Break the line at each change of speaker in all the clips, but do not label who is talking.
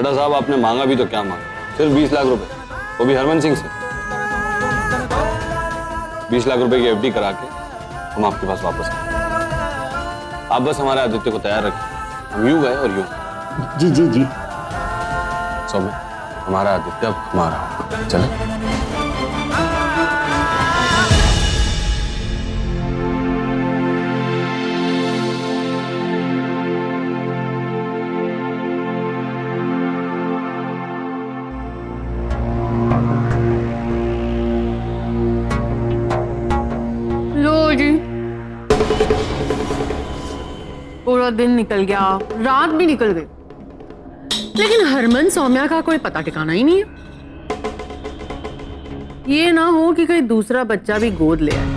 सेठा साहब आपने मांगा भी तो क्या मांगा, सिर्फ 20 लाख रुपए, वो भी हरमन सिंह से। 20 लाख रुपए की एफडी करा के हम आपके पास वापस आए। आप बस हमारे आदित्य को तैयार रखिए, हम यूं गए और यूं।
जी जी जी।
सौम्य, हमारा आदित्य अब हमारा होगा, चले।
पूरा दिन निकल गया, रात भी निकल गई, लेकिन हरमन सौम्या का कोई पता ठिकाना ही नहीं है। ये ना हो कि कोई दूसरा बच्चा भी गोद ले आए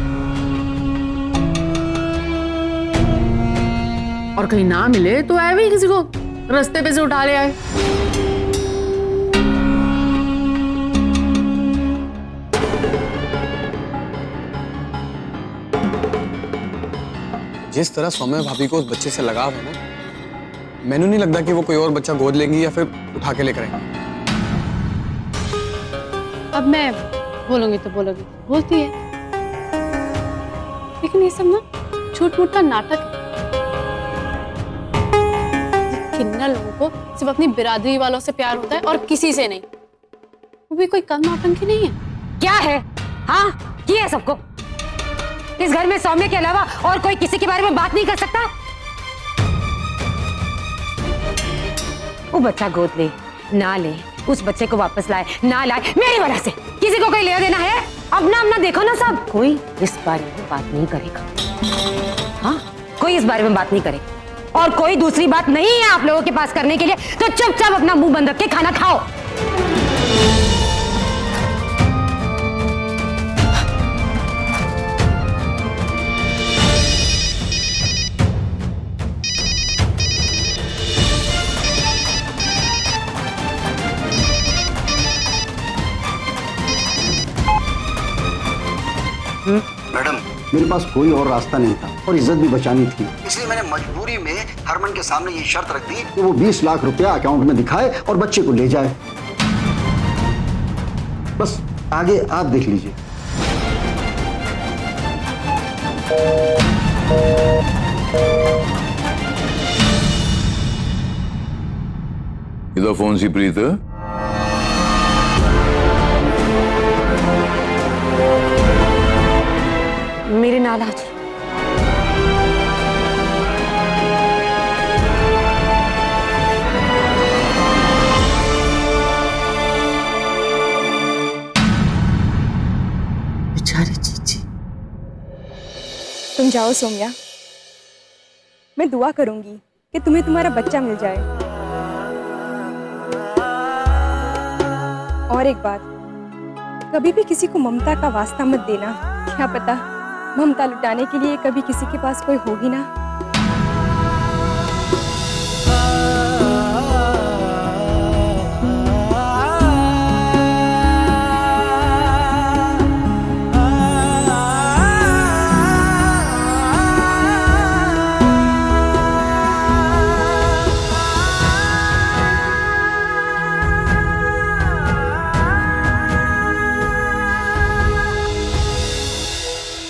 और कहीं ना मिले तो ऐसे ही किसी को रास्ते पे से उठा ले आए।
जिस तरह सौम्या भाभी को उस बच्चे से लगाव है ना, मैंने नहीं लगता कि वो कोई और बच्चा गोद लेंगी या फिर उठा के लेकर आएंगी।
अब मैं बोलूंगी तो बोलोगी, बोलती है, लेकिन ये सब ना झूठ मूठ का नाटक है। किन्ना लोगों को सिर्फ अपनी बिरादरी वालों से प्यार होता है और किसी से नहीं। वो भी कोई कम नौटंकी नहीं है।
क्या है? हाँ, क्या है सबको? इस घर में सौम्य के अलावा और कोई किसी के बारे में बात नहीं कर सकता? वो बच्चा गोद ले ना ले, उस बच्चे को वापस लाए ना लाए, मेरी वजह से किसी को कोई लेना देना है? अपना अपना देखो ना सब। कोई इस बारे में बात नहीं करेगा। हाँ, कोई इस बारे में बात नहीं करेगा और कोई दूसरी बात नहीं है आप लोगों के पास करने के लिए, तो चुपचाप अपना मुंह बंद रख के खाना खाओ।
मैडम, मेरे पास कोई और रास्ता नहीं था और इज्जत भी बचानी थी, इसलिए मैंने मजबूरी में हरमन के सामने ये शर्त रख दी कि वो 20 लाख रुपया अकाउंट में दिखाए और बच्चे को ले जाए। बस आगे आप देख लीजिए।
इधर फोन सी प्रीत है?
मेरे नाल आज
बेचारी चीची।
तुम जाओ सौम्या, मैं दुआ करूंगी कि तुम्हें तुम्हारा बच्चा मिल जाए। और एक बात, कभी भी किसी को ममता का वास्ता मत देना। क्या पता ममता लुटाने के लिए कभी किसी के पास कोई होगी ना।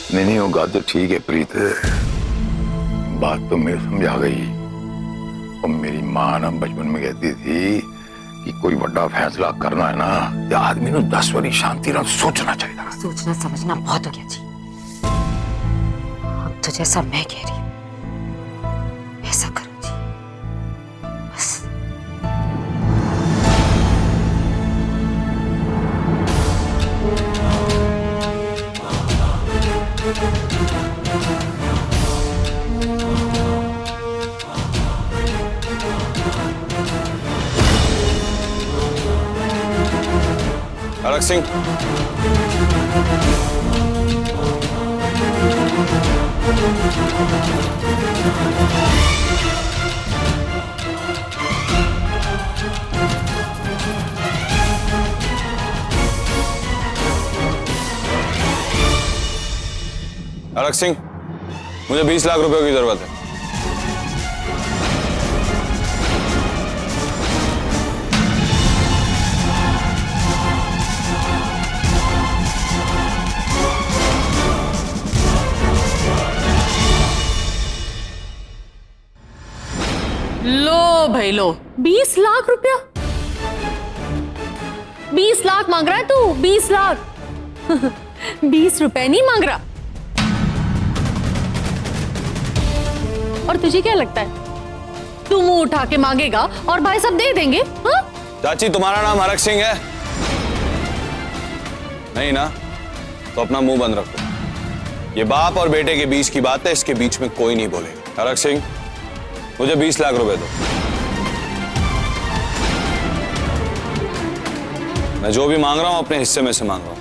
नहीं होगा तो ठीक है प्रीत, बात तो मैं समझा गई। और मेरी माँ ना बचपन में कहती थी कि कोई बड़ा फैसला करना है ना तो आदमी ने 10 बारी शांति ना सोचना चाहिए।
सोचना समझना बहुत हो गया जी। अब तो जैसा मैं कह रही हूँ ऐसा करो जी, बस।
अलग सिंह, अलग सिंह, मुझे 20 लाख रुपए की जरूरत है।
भाई लो, 20 लाख रुपया, 20 लाख मांग रहा है तू, 20 लाख 20 रुपए नहीं मांग रहा। और तुझे क्या लगता है तू मुंह उठा के मांगेगा और भाई सब दे देंगे? हाँ?
चाची तुम्हारा नाम हरक सिंह है? नहीं ना, तो अपना मुंह बंद रखो। ये बाप और बेटे के बीच की बात है, इसके बीच में कोई नहीं बोलेगा। हरक सिंह, मुझे 20 लाख रुपए दो। मैं जो भी मांग रहा हूं अपने हिस्से में से मांग रहा हूं।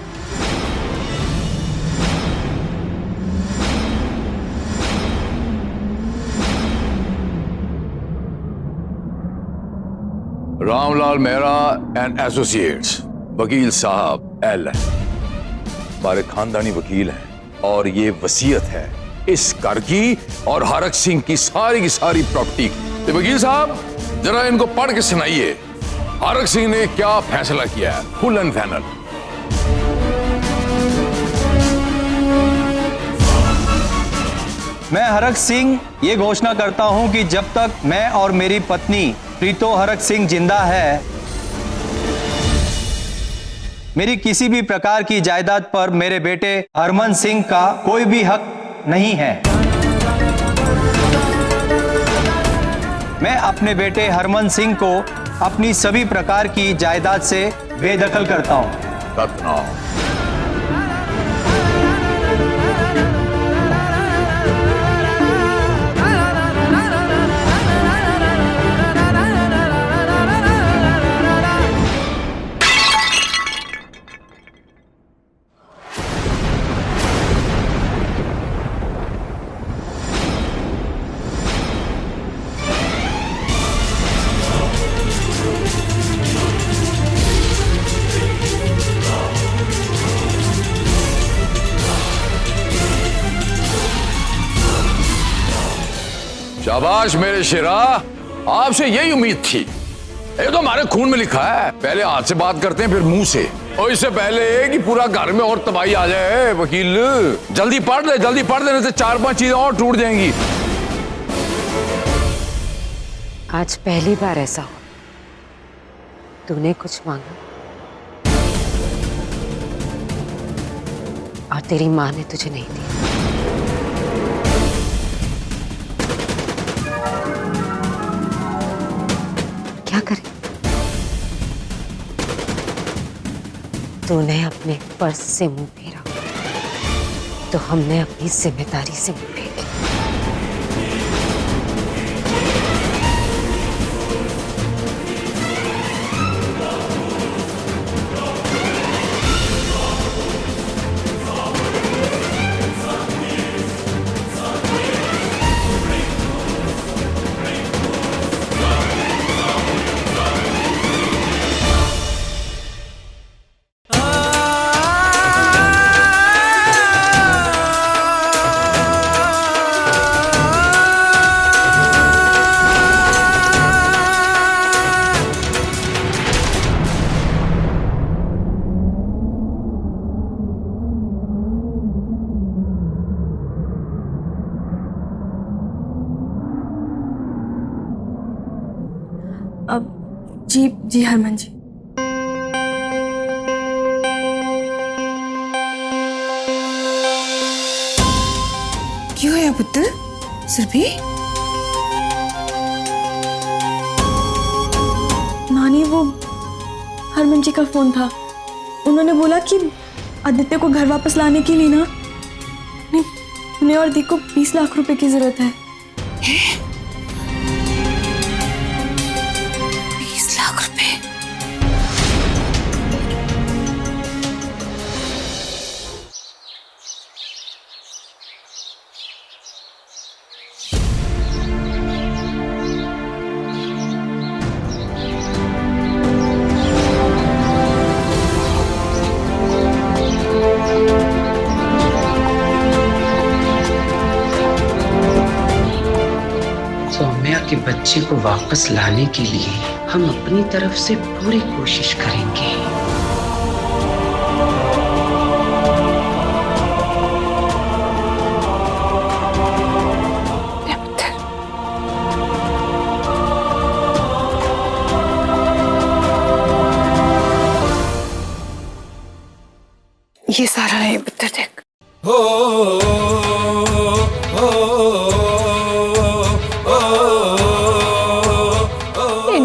रामलाल मेहरा एंड एसोसिएट्स, वकील साहब एल हमारे खानदानी वकील हैं और ये वसीयत है इस घर की और हरक सिंह की सारी प्रॉपर्टी की। तो वकील साहब जरा इनको पढ़ के सुनाइए, हरक सिंह ने क्या फैसला किया है, फुल एंड फाइनल।
मैं हरक सिंह ये घोषणा करता हूं कि जब तक मैं और मेरी पत्नी प्रीतो हरक सिंह जिंदा है, मेरी किसी भी प्रकार की जायदाद पर मेरे बेटे हरमन सिंह का कोई भी हक नहीं है। मैं अपने बेटे हरमन सिंह को अपनी सभी प्रकार की जायदाद से बेदखल करता हूं।
शाबाश मेरे शेरा, आपसे यही उम्मीद थी। ये तो हमारे खून में लिखा है, पहले हाथ से बात करते हैं फिर मुंह से, और इससे पहले कि पूरा घर में और तबाही आ जाए। वकील जल्दी पढ़ ले, नहीं तो 4-5 चीजें और टूट जाएंगी।
आज पहली बार ऐसा हो, तूने कुछ मांगा और तेरी मां ने तुझे नहीं दिया। क्या करें? तूने अपने फर्ज से मुंह फेरा तो हमने अपनी जिम्मेदारी से मुंह फेर लिया।
जी हरमन जी। क्यों है पुत्र? सुरभि? नानी, वो हरमन जी का फोन था, उन्होंने बोला कि आदित्य को घर वापस लाने के लिए ना उन्हें और दी को 20 लाख रुपए की जरूरत है। 20 लाख रुपए?
सौम्या के बच्चे को वापस लाने के लिए हम अपनी तरफ से पूरी कोशिश करेंगे।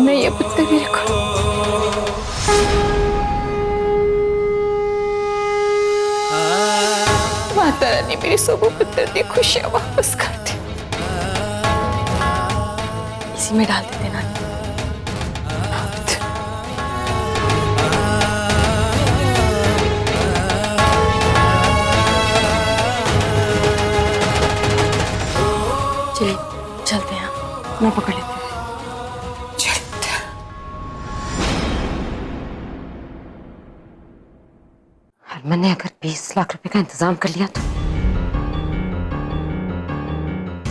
नहीं है पुत्र मेरे को। माता रानी मेरी सोबो पुत्र की खुशियां वापस कर दी। इसी में डाल देते नानी। चलिए चलते हैं, मैं पकड़ लेती हूँ।
हरमन ने अगर 20 लाख रुपए का इंतजाम कर लिया तो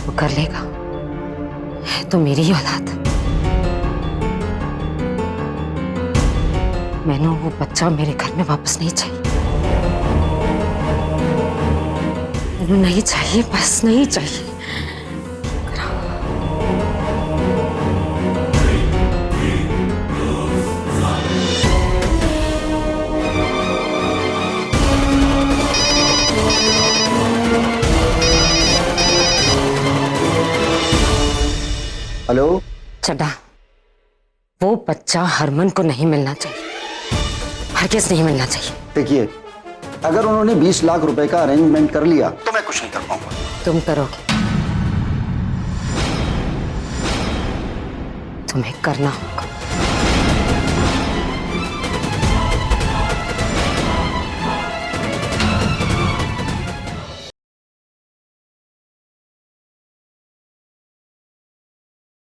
वो कर लेगा। है तो मेरी ही औलाद। मैंने वो बच्चा मेरे घर में वापस नहीं चाहिए। मैंने नहीं चाहिए, बस नहीं चाहिए।
हेलो
चड्डा, वो बच्चा हरमन को नहीं मिलना चाहिए, हरगिज़ नहीं मिलना चाहिए।
देखिए, अगर उन्होंने 20 लाख रुपए का अरेंजमेंट कर लिया तो मैं कुछ नहीं कर पाऊंगा।
तुम करोगे, तुम्हें करना होगा।